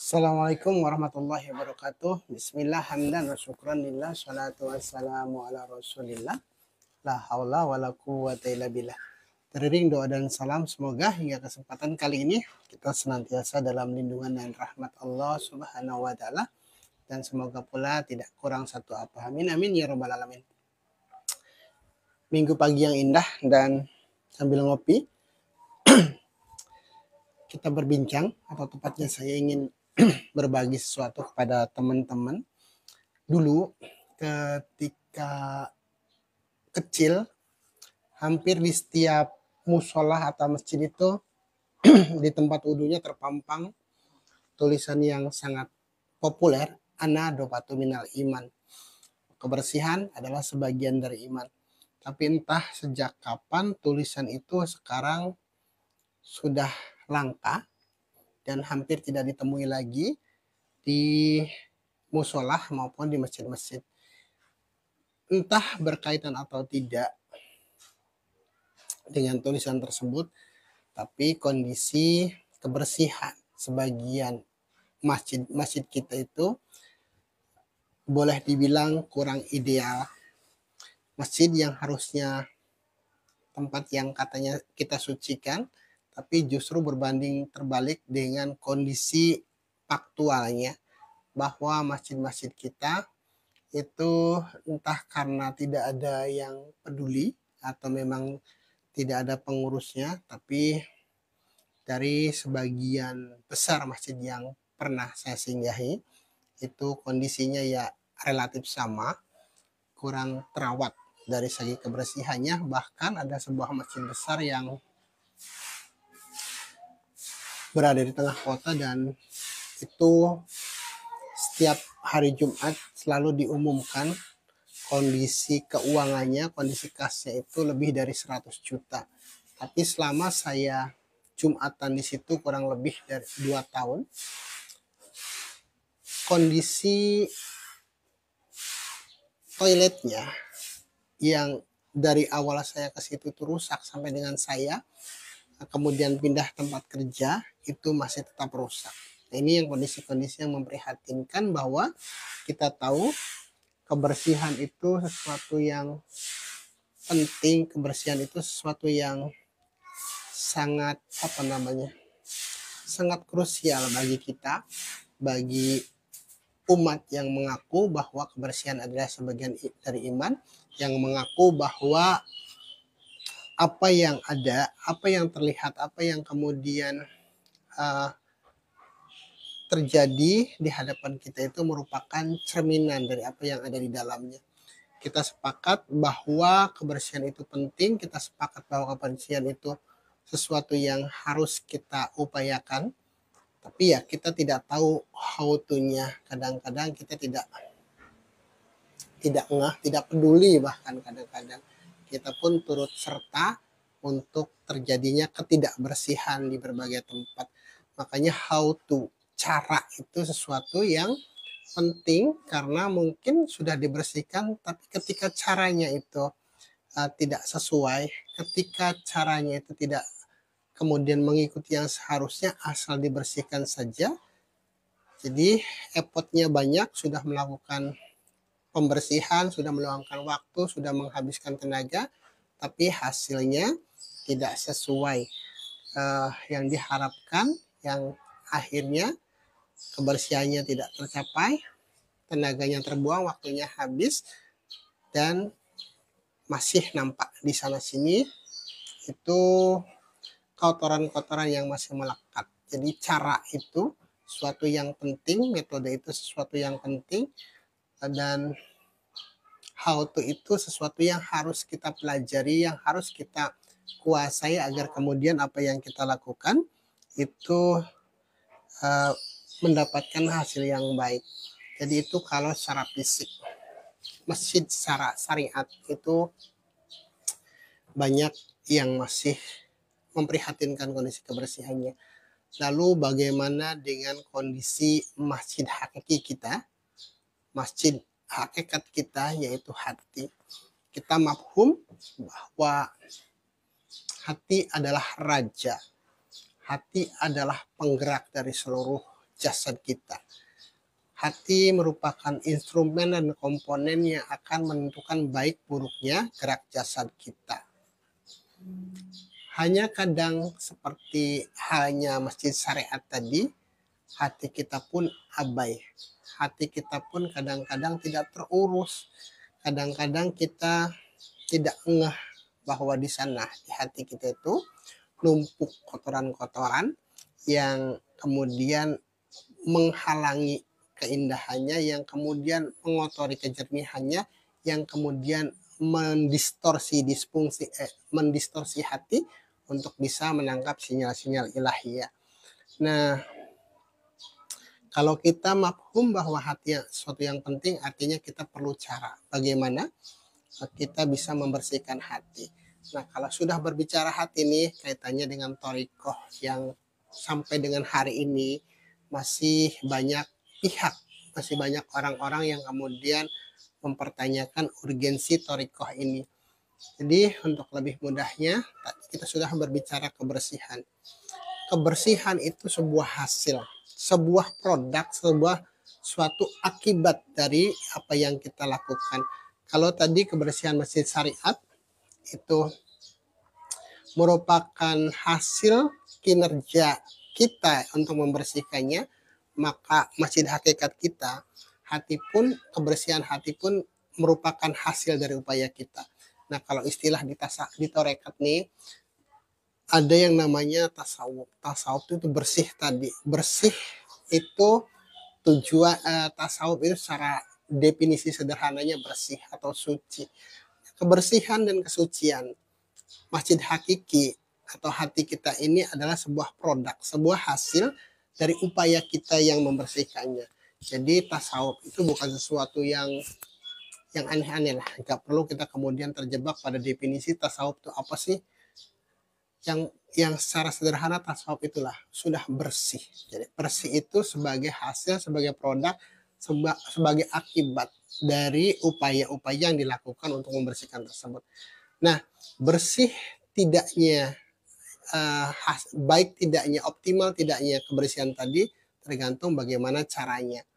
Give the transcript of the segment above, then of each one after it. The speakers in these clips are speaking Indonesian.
Assalamualaikum warahmatullahi wabarakatuh. Bismillah, hamdan wa syukran lillah, salatu wassalamu ala rasulillah, la haula wa la quwwata illa billah. Teriring doa dan salam, semoga hingga kesempatan kali ini kita senantiasa dalam lindungan dan rahmat Allah subhanahu wa ta'ala, dan semoga pula tidak kurang satu apa. Amin amin ya rabbal alamin. Minggu pagi yang indah, dan sambil ngopi kita berbincang, atau tepatnya saya ingin berbagi sesuatu kepada teman-teman. Dulu ketika kecil, hampir di setiap musola atau masjid itu di tempat wudhunya terpampang tulisan yang sangat populer, ana dopatu minal iman. Kebersihan adalah sebagian dari iman. Tapi entah sejak kapan tulisan itu sekarang sudah langka dan hampir tidak ditemui lagi di musola maupun di masjid-masjid. Entah berkaitan atau tidak dengan tulisan tersebut, tapi kondisi kebersihan sebagian masjid kita itu boleh dibilang kurang ideal. Masjid yang harusnya tempat yang katanya kita sucikan, tapi justru berbanding terbalik dengan kondisi faktualnya, bahwa masjid-masjid kita itu entah karena tidak ada yang peduli atau memang tidak ada pengurusnya, tapi dari sebagian besar masjid yang pernah saya singgahi itu kondisinya ya relatif sama, kurang terawat dari segi kebersihannya. Bahkan ada sebuah masjid besar yang berada di tengah kota, dan itu setiap hari Jumat selalu diumumkan kondisi keuangannya, kondisi kasnya itu lebih dari 100 juta. Tapi selama saya Jumatan di situ kurang lebih dari 2 tahun, kondisi toiletnya yang dari awal saya ke situ itu rusak sampai dengan saya kemudian pindah tempat kerja itu masih tetap rusak. Nah, ini yang kondisi-kondisi yang memprihatinkan, bahwa kita tahu kebersihan itu sesuatu yang penting, kebersihan itu sesuatu yang sangat sangat krusial bagi kita, bagi umat yang mengaku bahwa kebersihan adalah sebagian dari iman, yang mengaku bahwa apa yang ada, apa yang terlihat, apa yang kemudian terjadi di hadapan kita itu merupakan cerminan dari apa yang ada di dalamnya. Kita sepakat bahwa kebersihan itu penting, kita sepakat bahwa kebersihan itu sesuatu yang harus kita upayakan, tapi ya kita tidak tahu how to-nya. Kadang-kadang kita tidak ngeh, tidak peduli, bahkan kadang-kadang kita pun turut serta untuk terjadinya ketidakbersihan di berbagai tempat. Makanya how to, cara itu sesuatu yang penting, karena mungkin sudah dibersihkan, tapi ketika caranya itu tidak sesuai, ketika caranya itu tidak kemudian mengikuti yang seharusnya, asal dibersihkan saja, jadi effortnya banyak, sudah melakukan pembersihan, sudah meluangkan waktu, sudah menghabiskan tenaga, tapi hasilnya tidak sesuai yang diharapkan, yang akhirnya kebersihannya tidak tercapai, tenaganya terbuang, waktunya habis, dan masih nampak di sana sini itu kotoran-kotoran yang masih melekat. Jadi cara itu sesuatu yang penting, metode itu sesuatu yang penting, dan how to itu sesuatu yang harus kita pelajari, yang harus kita kuasai, agar kemudian apa yang kita lakukan itu mendapatkan hasil yang baik. Jadi itu kalau secara fisik. Masjid secara syariat itu banyak yang masih memprihatinkan kondisi kebersihannya. Lalu bagaimana dengan kondisi masjid hakiki kita, masjid hakikat kita, yaitu hati. Kita mafhum bahwa hati adalah raja, hati adalah penggerak dari seluruh jasad kita. Hati merupakan instrumen dan komponen yang akan menentukan baik buruknya gerak jasad kita. Hanya kadang seperti halnya masjid syariat tadi, hati kita pun abai. Hati kita pun kadang-kadang tidak terurus. Kadang-kadang kita tidak ngeh bahwa di sana di hati kita itu numpuk kotoran-kotoran yang kemudian menghalangi keindahannya, yang kemudian mengotori kejernihannya, yang kemudian mendistorsi hati untuk bisa menangkap sinyal-sinyal ilahiyah. Nah, kalau kita mafhum bahwa hati sesuatu yang penting, artinya kita perlu cara bagaimana kita bisa membersihkan hati. Nah, kalau sudah berbicara hati nih, kaitannya dengan thariqah yang sampai dengan hari ini masih banyak pihak, masih banyak orang-orang yang kemudian mempertanyakan urgensi thariqah ini. Jadi untuk lebih mudahnya, kita sudah berbicara kebersihan. Kebersihan itu sebuah hasil, sebuah produk, suatu akibat dari apa yang kita lakukan. Kalau tadi kebersihan masjid syariat itu merupakan hasil kinerja kita untuk membersihkannya, maka masjid hakikat kita, hati pun, kebersihan hati pun merupakan hasil dari upaya kita. Nah, kalau istilah di tarekat nih, ada yang namanya tasawuf. Tasawuf itu bersih tadi. Bersih itu tujuan tasawuf itu secara definisi sederhananya bersih atau suci. Kebersihan dan kesucian masjid hakiki atau hati kita ini adalah sebuah produk, sebuah hasil dari upaya kita yang membersihkannya. Jadi tasawuf itu bukan sesuatu yang aneh-aneh lah. Nggak perlu kita kemudian terjebak pada definisi tasawuf itu apa sih. Yang secara sederhana tasawuf itulah sudah bersih. Jadi bersih itu sebagai hasil, sebagai produk, sebagai akibat dari upaya-upaya yang dilakukan untuk membersihkan tersebut. Nah, bersih tidaknya, baik tidaknya, optimal tidaknya kebersihan tadi tergantung bagaimana caranya,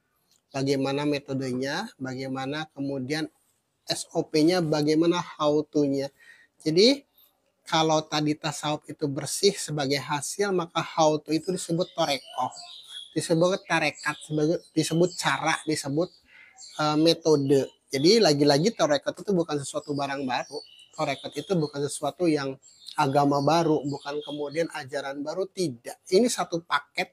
bagaimana metodenya, bagaimana kemudian SOP-nya, bagaimana how to-nya. Jadi kalau tadi tasawuf itu bersih sebagai hasil, maka how to itu disebut thariqah, disebut tarekat, disebut cara, disebut metode. Jadi lagi-lagi thariqah itu bukan sesuatu barang baru. Thariqah itu bukan sesuatu yang agama baru, bukan kemudian ajaran baru, tidak. Ini satu paket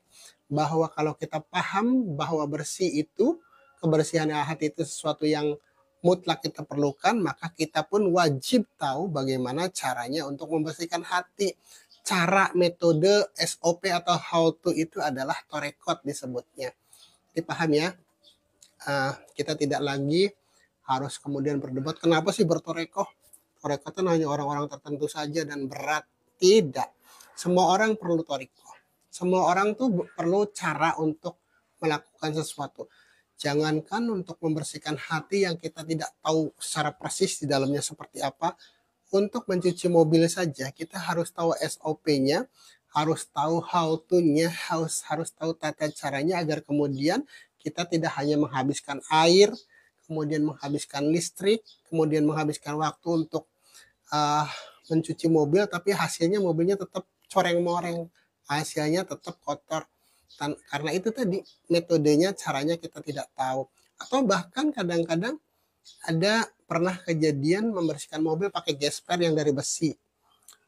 bahwa kalau kita paham bahwa bersih itu, kebersihan hati itu sesuatu yang mutlak kita perlukan, maka kita pun wajib tahu bagaimana caranya untuk membersihkan hati. Cara, metode, SOP atau how to itu adalah thariqah disebutnya. Dipaham ya? Kita tidak lagi harus kemudian berdebat kenapa sih berthariqah. Thariqah itu hanya orang-orang tertentu saja dan berat. Tidak. Semua orang perlu thariqah. Semua orang tuh perlu cara untuk melakukan sesuatu. Jangankan untuk membersihkan hati yang kita tidak tahu secara persis di dalamnya seperti apa. Untuk mencuci mobil saja kita harus tahu SOP-nya, harus tahu how to-nya, harus tahu tata caranya agar kemudian kita tidak hanya menghabiskan air, kemudian menghabiskan listrik, kemudian menghabiskan waktu untuk mencuci mobil, tapi hasilnya mobilnya tetap coreng-moreng, hasilnya tetap kotor. Karena itu tadi metodenya, caranya kita tidak tahu. Atau bahkan kadang-kadang ada pernah kejadian membersihkan mobil pakai gesper yang dari besi.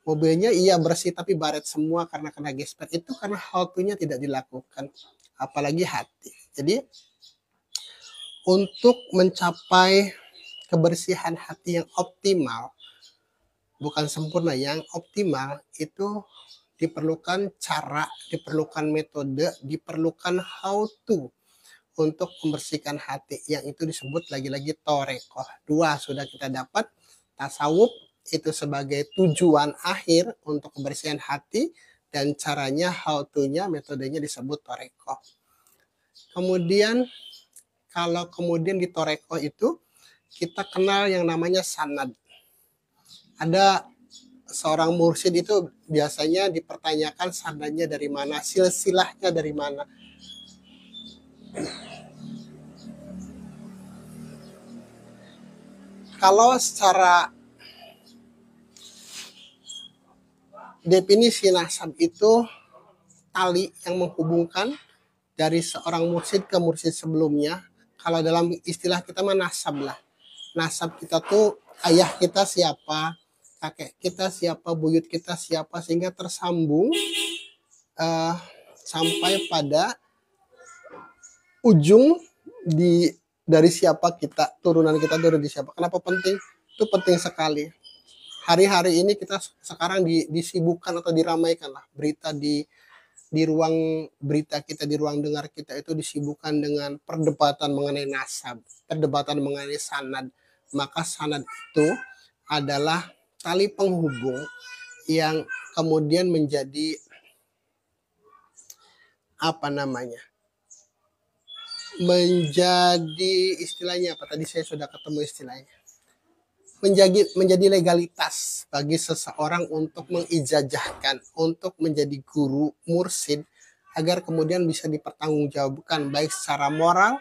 Mobilnya iya bersih tapi baret semua karena kena gesper. Itu karena how to-nya tidak dilakukan. Apalagi hati. Jadi untuk mencapai kebersihan hati yang optimal, bukan sempurna, yang optimal itu diperlukan cara, diperlukan metode, diperlukan how to untuk membersihkan hati, yang itu disebut lagi-lagi thariqah. Dua sudah kita dapat, tasawuf itu sebagai tujuan akhir untuk kebersihan hati, dan caranya, how to-nya, metodenya disebut thariqah. Kemudian kalau kemudian di thariqah itu kita kenal yang namanya sanad. Ada seorang mursyid itu biasanya dipertanyakan sanadnya dari mana, silsilahnya dari mana. Kalau secara definisi nasab itu tali yang menghubungkan dari seorang mursyid ke mursyid sebelumnya. Kalau dalam istilah kita mah nasab lah. Nasab kita tuh ayah kita siapa, kakek kita siapa, buyut kita siapa, sehingga tersambung sampai pada ujung dari siapa kita, turunan kita dari siapa. Kenapa penting? Itu penting sekali. Hari-hari ini kita sekarang disibukkan atau diramaikan lah berita di ruang berita kita, di ruang dengar kita itu disibukkan dengan perdebatan mengenai nasab, perdebatan mengenai sanad. Maka sanad itu adalah tali penghubung yang kemudian menjadi apa namanya? Menjadi istilahnya apa? Tadi saya sudah ketemu istilahnya. Menjadi legalitas bagi seseorang untuk mengijazahkan, untuk menjadi guru, mursyid, agar kemudian bisa dipertanggungjawabkan baik secara moral,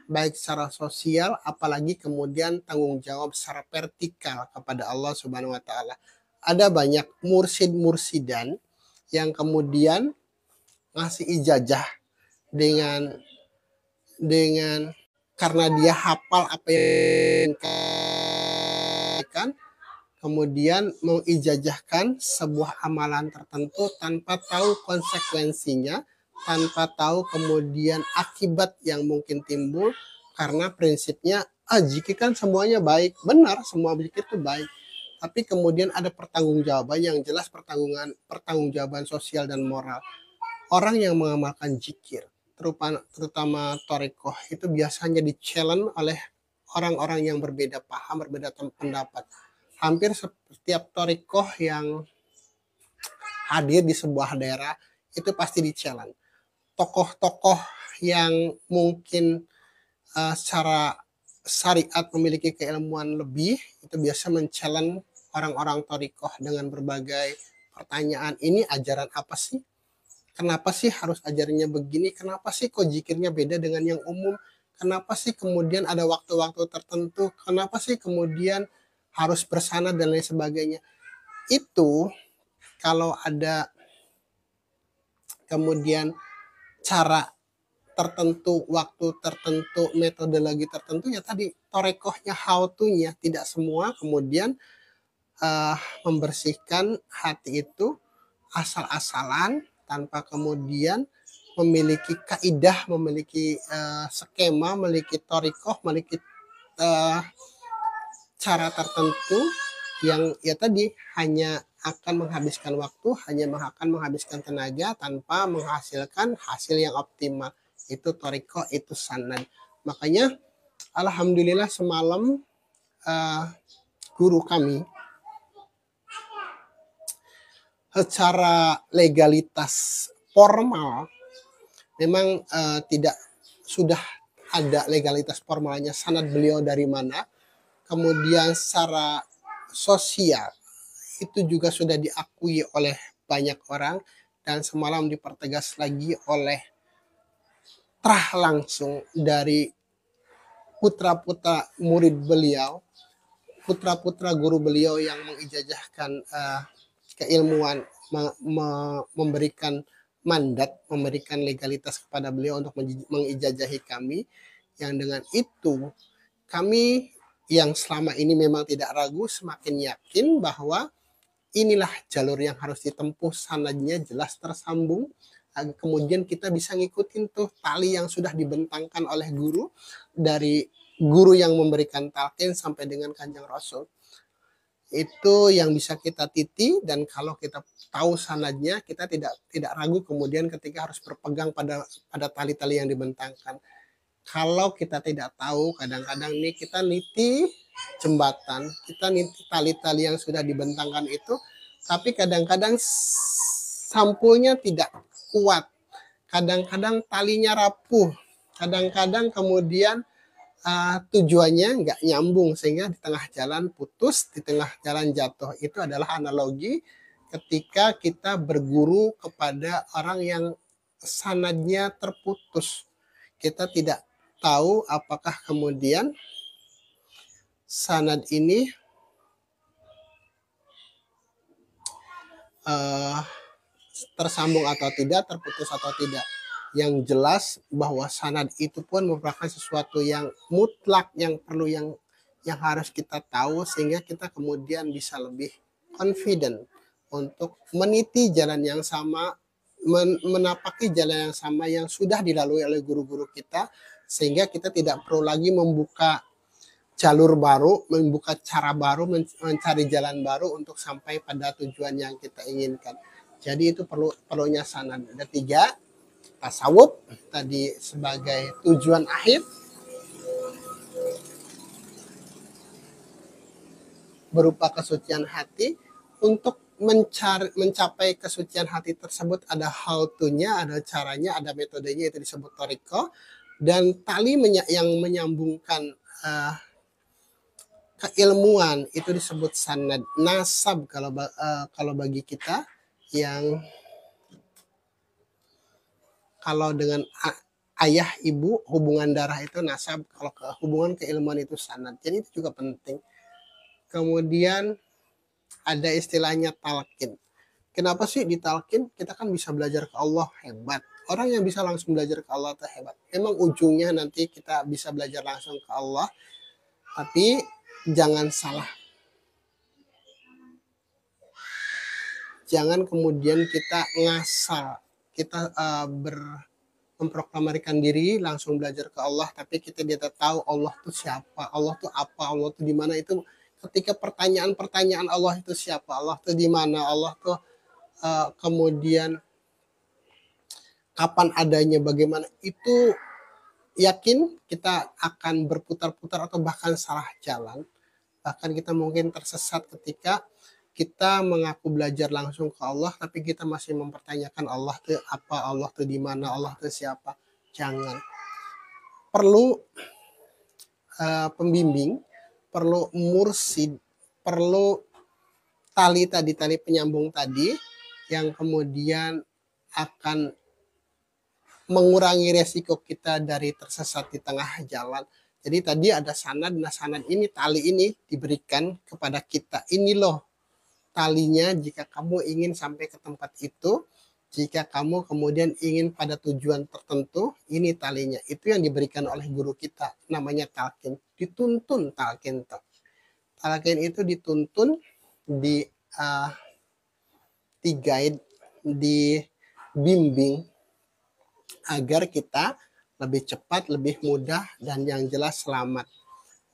baik secara sosial, apalagi kemudian tanggung jawab secara vertikal kepada Allah Subhanahu wa taala. Ada banyak mursyid-mursidan yang kemudian ngasih ijazah dengan karena dia hafal apa yang kan, kemudian mengijazahkan sebuah amalan tertentu tanpa tahu konsekuensinya, tanpa tahu kemudian akibat yang mungkin timbul, karena prinsipnya zikir kan semuanya baik, benar semua zikir itu baik, tapi kemudian ada pertanggungjawaban yang jelas, pertanggungjawaban sosial dan moral. Orang yang mengamalkan zikir, terutama thariqah, itu biasanya di-challenge oleh orang-orang yang berbeda paham, berbeda pendapat. Hampir setiap thariqah yang hadir di sebuah daerah itu pasti di-challenge. Tokoh-tokoh yang mungkin secara syariat memiliki keilmuan lebih, itu biasa men-challenge orang-orang thariqah dengan berbagai pertanyaan. Ini ajaran apa sih? Kenapa sih harus ajarnya begini? Kenapa sih kok zikirnya beda dengan yang umum? Kenapa sih kemudian ada waktu-waktu tertentu? Kenapa sih kemudian harus bersanad dan lain sebagainya? Itu kalau ada kemudian cara tertentu, waktu tertentu, metodologi tertentu, ya tadi torekohnya, how to-nya, tidak semua kemudian membersihkan hati itu asal-asalan, tanpa kemudian memiliki kaidah, memiliki skema, memiliki torikoh, memiliki cara tertentu yang ya tadi hanya akan menghabiskan waktu, hanya akan menghabiskan tenaga tanpa menghasilkan hasil yang optimal. Itu torikoh, itu sanad. Makanya alhamdulillah semalam guru kami secara legalitas formal memang tidak sudah ada legalitas formalnya, sanad beliau dari mana, kemudian secara sosial itu juga sudah diakui oleh banyak orang, dan semalam dipertegas lagi oleh terah langsung dari putra-putra murid beliau, putra-putra guru beliau yang mengijazahkan keilmuan, memberikan mandat, memberikan legalitas kepada beliau untuk mengijazahi kami, yang dengan itu kami yang selama ini memang tidak ragu semakin yakin bahwa inilah jalur yang harus ditempuh, sanadnya jelas tersambung, kemudian kita bisa ngikutin tuh tali yang sudah dibentangkan oleh guru, dari guru yang memberikan talqin sampai dengan Kanjeng Rasul. Itu yang bisa kita titi, dan kalau kita tahu sanadnya, kita tidak ragu kemudian ketika harus berpegang pada tali-tali yang dibentangkan. Kalau kita tidak tahu, kadang-kadang nih kita niti jembatan, kita niti tali-tali yang sudah dibentangkan itu, tapi kadang-kadang sampulnya tidak kuat, kadang-kadang talinya rapuh, kadang-kadang kemudian tujuannya nggak nyambung, sehingga di tengah jalan putus, di tengah jalan jatuh. Itu adalah analogi ketika kita berguru kepada orang yang sanadnya terputus. kita tidak tahu apakah kemudian sanad ini tersambung atau tidak, terputus atau tidak. Yang jelas bahwa sanad itu pun merupakan sesuatu yang mutlak, yang perlu, yang harus kita tahu, sehingga kita kemudian bisa lebih confident untuk meniti jalan yang sama, menapaki jalan yang sama yang sudah dilalui oleh guru-guru kita, sehingga kita tidak perlu lagi membuka jalur baru, membuka cara baru, mencari jalan baru untuk sampai pada tujuan yang kita inginkan. Jadi itu perlunya sanad. Ada 3, tasawuf tadi sebagai tujuan akhir, berupa kesucian hati. Untuk mencapai kesucian hati tersebut ada how to-nya, ada caranya, ada metodenya, itu disebut thariqah. Dan tali yang menyambungkan keilmuan itu disebut sanad. Nasab kalau bagi kita yang kalau dengan ayah ibu hubungan darah itu nasab, kalau hubungan keilmuan itu sanad. Jadi itu juga penting. Kemudian ada istilahnya talqin. Kenapa sih ditalkin? Kita kan bisa belajar ke Allah, hebat. Orang yang bisa langsung belajar ke Allah itu hebat. Memang ujungnya nanti kita bisa belajar langsung ke Allah, tapi jangan salah. Jangan kemudian kita ngasal, kita memproklamirkan diri langsung belajar ke Allah, tapi kita tidak tahu Allah itu siapa, Allah itu apa, Allah itu di mana. Itu ketika pertanyaan Allah itu siapa, Allah itu di mana, Allah itu kemudian kapan adanya, bagaimana, itu yakin kita akan berputar-putar atau bahkan salah jalan. Bahkan kita mungkin tersesat ketika kita mengaku belajar langsung ke Allah, tapi kita masih mempertanyakan Allah itu apa, Allah itu di mana, Allah itu siapa. Jangan. Perlu pembimbing, perlu mursid, perlu tali penyambung tadi, yang kemudian akan mengurangi resiko kita dari tersesat di tengah jalan. Jadi tadi ada sanad. Nah, sanad ini, tali ini diberikan kepada kita. Ini loh talinya jika kamu ingin sampai ke tempat itu, jika kamu kemudian ingin pada tujuan tertentu, ini talinya. Itu yang diberikan oleh guru kita, namanya talqin. Dituntun talqin. Talqin itu dituntun, di-guide, dibimbing agar kita lebih cepat, lebih mudah, dan yang jelas selamat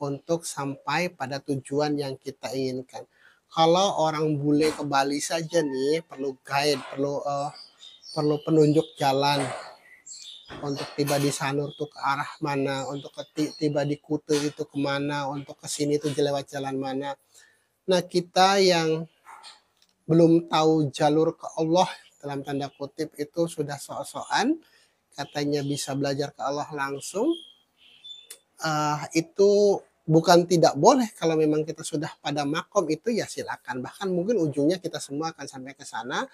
untuk sampai pada tujuan yang kita inginkan. Kalau orang bule ke Bali saja nih perlu guide, perlu penunjuk jalan untuk tiba di Sanur tuh ke arah mana, untuk tiba di Kute itu kemana, untuk ke sini tuh lewat jalan mana. Nah, kita yang belum tahu jalur ke Allah dalam tanda kutip itu sudah sok-sokan katanya bisa belajar ke Allah langsung. Itu bukan tidak boleh. Kalau memang kita sudah pada makom itu ya silakan. Bahkan mungkin ujungnya kita semua akan sampai ke sana.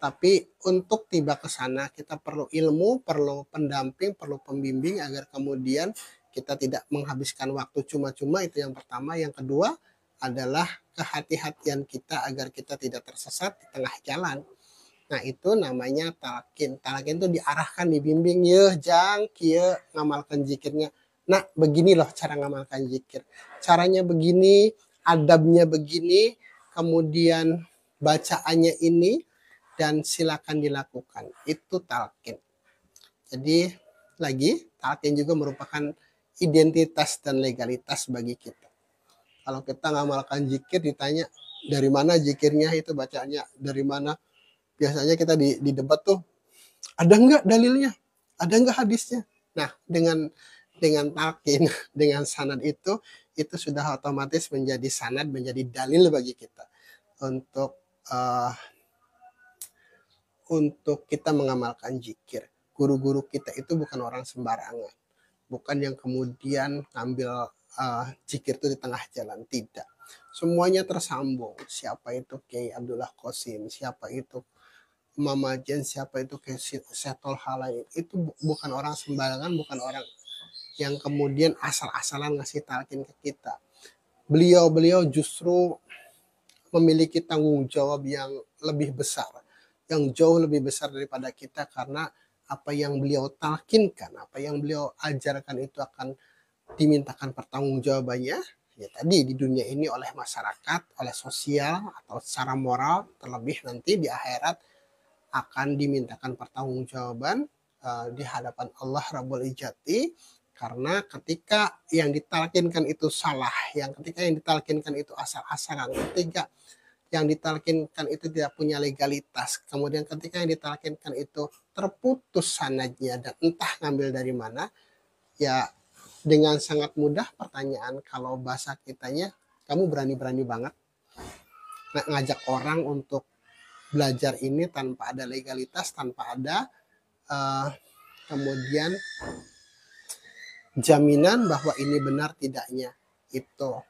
Tapi untuk tiba ke sana kita perlu ilmu, perlu pendamping, perlu pembimbing agar kemudian kita tidak menghabiskan waktu cuma-cuma. Itu yang pertama. Yang kedua adalah kehati-hatian kita agar kita tidak tersesat di tengah jalan. Nah, itu namanya talqin. Talqin itu diarahkan, dibimbing, yeuh jang kieu ngamalkan zikirnya. Nah, begini loh cara ngamalkan zikir. Caranya begini, adabnya begini, kemudian bacaannya ini, dan silakan dilakukan. Itu talqin. Jadi lagi, talqin juga merupakan identitas dan legalitas bagi kita. Kalau kita ngamalkan zikir ditanya dari mana zikirnya, itu bacaannya dari mana. Biasanya kita di debat tuh, ada nggak dalilnya? Ada nggak hadisnya? Nah, dengan talqin, dengan sanad itu sudah otomatis menjadi sanad, menjadi dalil bagi kita untuk kita mengamalkan zikir. Guru-guru kita itu bukan orang sembarangan, bukan yang kemudian ngambil zikir itu di tengah jalan, tidak. Semuanya tersambung. Siapa itu Kiai Abdullah Qasim, siapa itu Mama Jen siapa itu kayak Setol Halain itu bukan orang sembarangan, bukan orang yang kemudian asal-asalan ngasih talkin ke kita. Beliau justru memiliki tanggung jawab yang lebih besar, yang jauh lebih besar daripada kita, karena apa yang beliau talkinkan, apa yang beliau ajarkan itu akan dimintakan pertanggungjawabannya ya tadi di dunia ini oleh masyarakat, oleh sosial atau secara moral, terlebih nanti di akhirat akan dimintakan pertanggungjawaban di hadapan Allah Rabbul Izzati, karena ketika yang ditalkinkan itu salah, ketika yang ditalkinkan itu asal-asalan, ketika yang ditalkinkan itu tidak punya legalitas, kemudian ketika yang ditalkinkan itu terputus sanadnya dan entah ngambil dari mana, ya dengan sangat mudah pertanyaan kalau bahasa kitanya, kamu berani-berani banget ngajak orang untuk belajar ini tanpa ada legalitas, tanpa ada kemudian jaminan bahwa ini benar tidaknya. Itu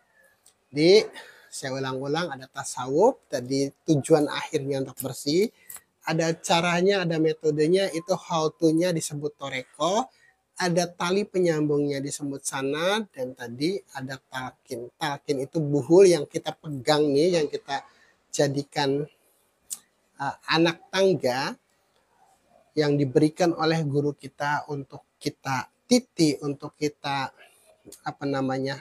di saya ulang-ulang, ada tasawuf tadi, tujuan akhirnya untuk bersih, ada caranya, ada metodenya, itu how to-nya disebut toreko, ada tali penyambungnya disebut sanad, dan tadi ada talkin. Talkin itu buhul yang kita pegang nih, yang kita jadikan anak tangga yang diberikan oleh guru kita untuk kita titi, untuk kita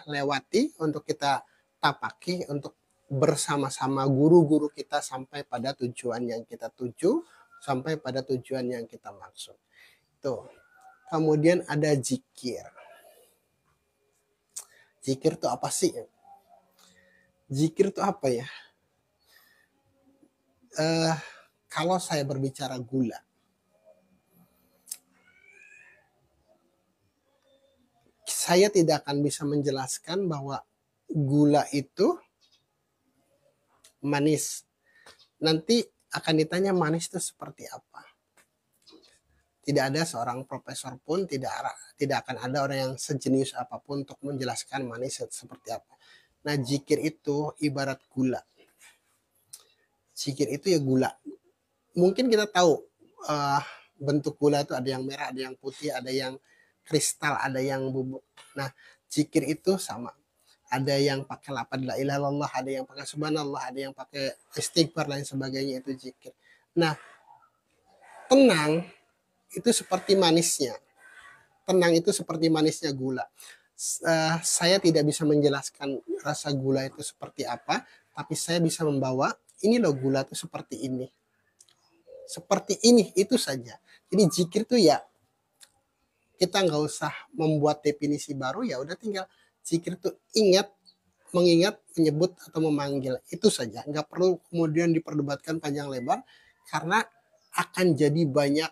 lewati, untuk kita tapaki, untuk bersama-sama guru-guru kita sampai pada tujuan yang kita tuju, sampai pada tujuan yang kita maksud. Tuh. Kemudian ada zikir. Zikir itu apa sih? Zikir itu apa ya? Kalau saya berbicara gula, saya tidak akan bisa menjelaskan bahwa gula itu manis. Nanti akan ditanya manis itu seperti apa. Tidak ada seorang profesor pun, tidak akan ada orang yang sejenius apapun untuk menjelaskan manis seperti apa. Nah, zikir itu ibarat gula. Zikir itu ya gula. Mungkin kita tahu bentuk gula itu ada yang merah, ada yang putih, ada yang kristal, ada yang bubuk. Nah, zikir itu sama. Ada yang pakai lafaz la ilaha illallah, ada yang pakai subhanallah, ada yang pakai istighfar, lain sebagainya, itu zikir. Nah, tenang itu seperti manisnya. Tenang itu seperti manisnya gula. Saya tidak bisa menjelaskan rasa gula itu seperti apa, tapi saya bisa membawa, ini loh gula itu seperti ini. Seperti ini, itu saja. Jadi zikir itu ya, kita nggak usah membuat definisi baru, ya udah tinggal zikir itu ingat, mengingat, menyebut, atau memanggil. Itu saja. Nggak perlu kemudian diperdebatkan panjang lebar, karena akan jadi banyak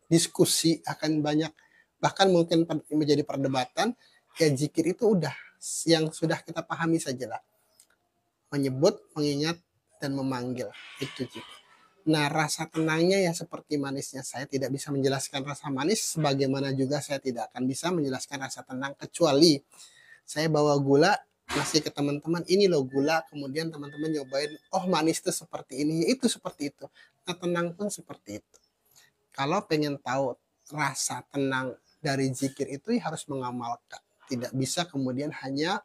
diskusi, akan banyak, bahkan mungkin menjadi perdebatan. Ya zikir itu udah yang sudah kita pahami saja lah. Menyebut, mengingat, dan memanggil. Itu zikir. Nah, rasa tenangnya ya seperti manisnya. Saya tidak bisa menjelaskan rasa manis, sebagaimana juga saya tidak akan bisa menjelaskan rasa tenang, kecuali saya bawa gula, ngasih ke teman-teman, ini loh gula, kemudian teman-teman nyobain, oh manis itu seperti ini, itu seperti itu. Nah, tenang pun seperti itu. Kalau pengen tahu rasa tenang dari zikir itu, ya harus mengamalkan. Tidak bisa kemudian hanya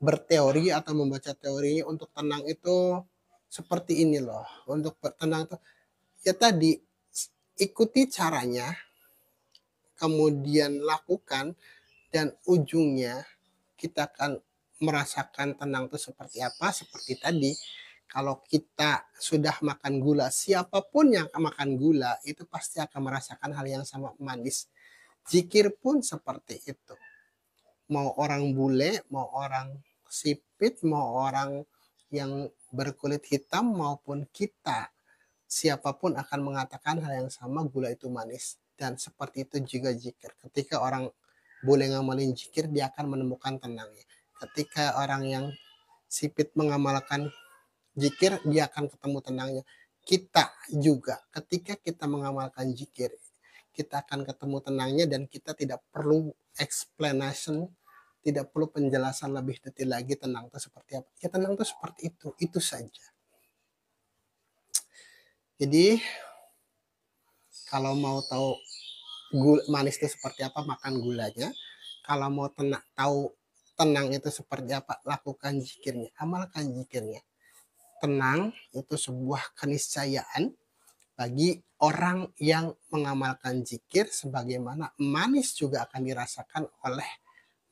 berteori atau membaca teorinya. Untuk tenang itu seperti ini loh. Untuk tenang itu ya tadi, ikuti caranya, kemudian lakukan, dan ujungnya kita akan merasakan tenang itu seperti apa. Seperti tadi, kalau kita sudah makan gula, siapapun yang makan gula itu pasti akan merasakan hal yang sama, manis. Zikir pun seperti itu. Mau orang bule, mau orang sipit, mau orang yang berkulit hitam, maupun kita, siapapun akan mengatakan hal yang sama, gula itu manis. Dan seperti itu juga zikir. Ketika orang boleh ngamalin zikir, dia akan menemukan tenangnya. Ketika orang yang sipit mengamalkan zikir, dia akan ketemu tenangnya. Kita juga, ketika kita mengamalkan zikir, kita akan ketemu tenangnya, dan kita tidak perlu explanation, tidak perlu penjelasan lebih detail lagi tenang itu seperti apa. Ya tenang itu seperti itu saja. Jadi kalau mau tahu manis itu seperti apa, makan gulanya. Kalau mau tahu tenang itu seperti apa, lakukan zikirnya, amalkan zikirnya. Tenang itu sebuah keniscayaan bagi orang yang mengamalkan zikir, sebagaimana manis juga akan dirasakan oleh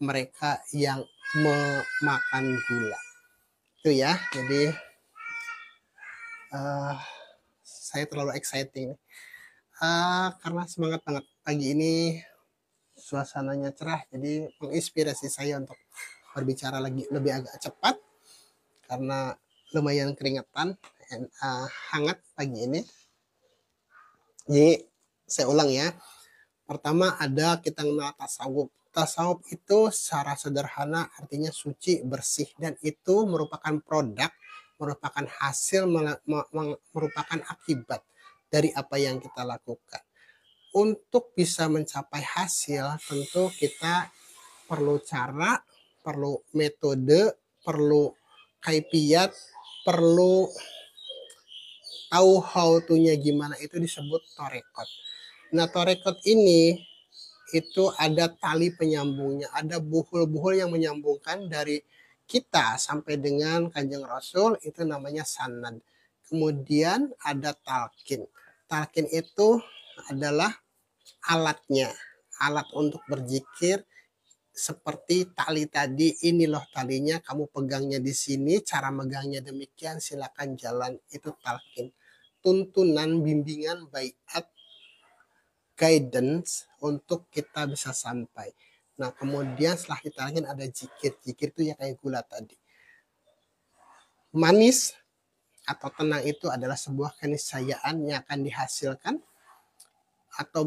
mereka yang memakan gula. Itu ya, jadi saya terlalu exciting karena semangat banget pagi ini, suasananya cerah, jadi menginspirasi saya untuk berbicara lagi lebih agak cepat karena lumayan keringetan dan hangat pagi ini. Jadi saya ulang ya. Pertama ada kita mengenal tasawuf. Tasawuf itu secara sederhana artinya suci, bersih, dan itu merupakan produk, merupakan hasil, merupakan akibat dari apa yang kita lakukan. Untuk bisa mencapai hasil, tentu kita perlu cara, perlu metode, perlu kaifiat, perlu tahu how to-nya gimana, itu disebut torekot. Nah, torekot ini itu ada tali penyambungnya, ada buhul-buhul yang menyambungkan dari kita sampai dengan Kanjeng Rasul, itu namanya sanad. Kemudian ada talqin. Talqin itu adalah alatnya, alat untuk berzikir seperti tali tadi. Ini loh talinya, kamu pegangnya di sini, cara megangnya demikian, silakan jalan, itu talqin. Tuntunan, bimbingan, baiat, guidance untuk kita bisa sampai. Nah, kemudian setelah kita lagi ada zikir. Zikir itu ya kayak gula tadi. Manis atau tenang itu adalah sebuah keniscayaan yang akan dihasilkan, atau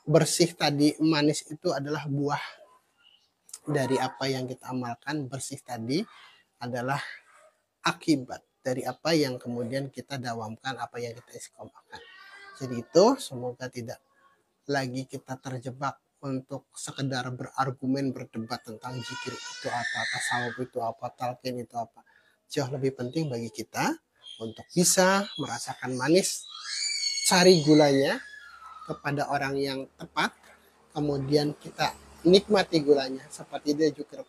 bersih tadi, manis itu adalah buah dari apa yang kita amalkan. Bersih tadi adalah akibat dari apa yang kemudian kita dawamkan, apa yang kita istiqomahkan. Jadi itu semoga tidak lagi kita terjebak untuk sekedar berargumen, berdebat tentang zikir itu apa, tasawuf itu apa, talqin itu apa. Jauh lebih penting bagi kita untuk bisa merasakan manis, cari gulanya kepada orang yang tepat, kemudian kita nikmati gulanya. Seperti itu juga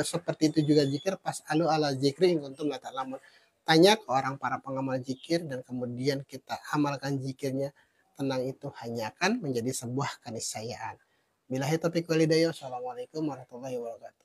seperti itu juga zikir, pas alu ala zikri kuntum la ta'lamun. Tanya ke orang para pengamal zikir dan kemudian kita amalkan zikirnya, tenang itu hanya akan menjadi sebuah keniscayaan. Billahi taufiq wal hidayah. Assalamualaikum warahmatullahi wabarakatuh.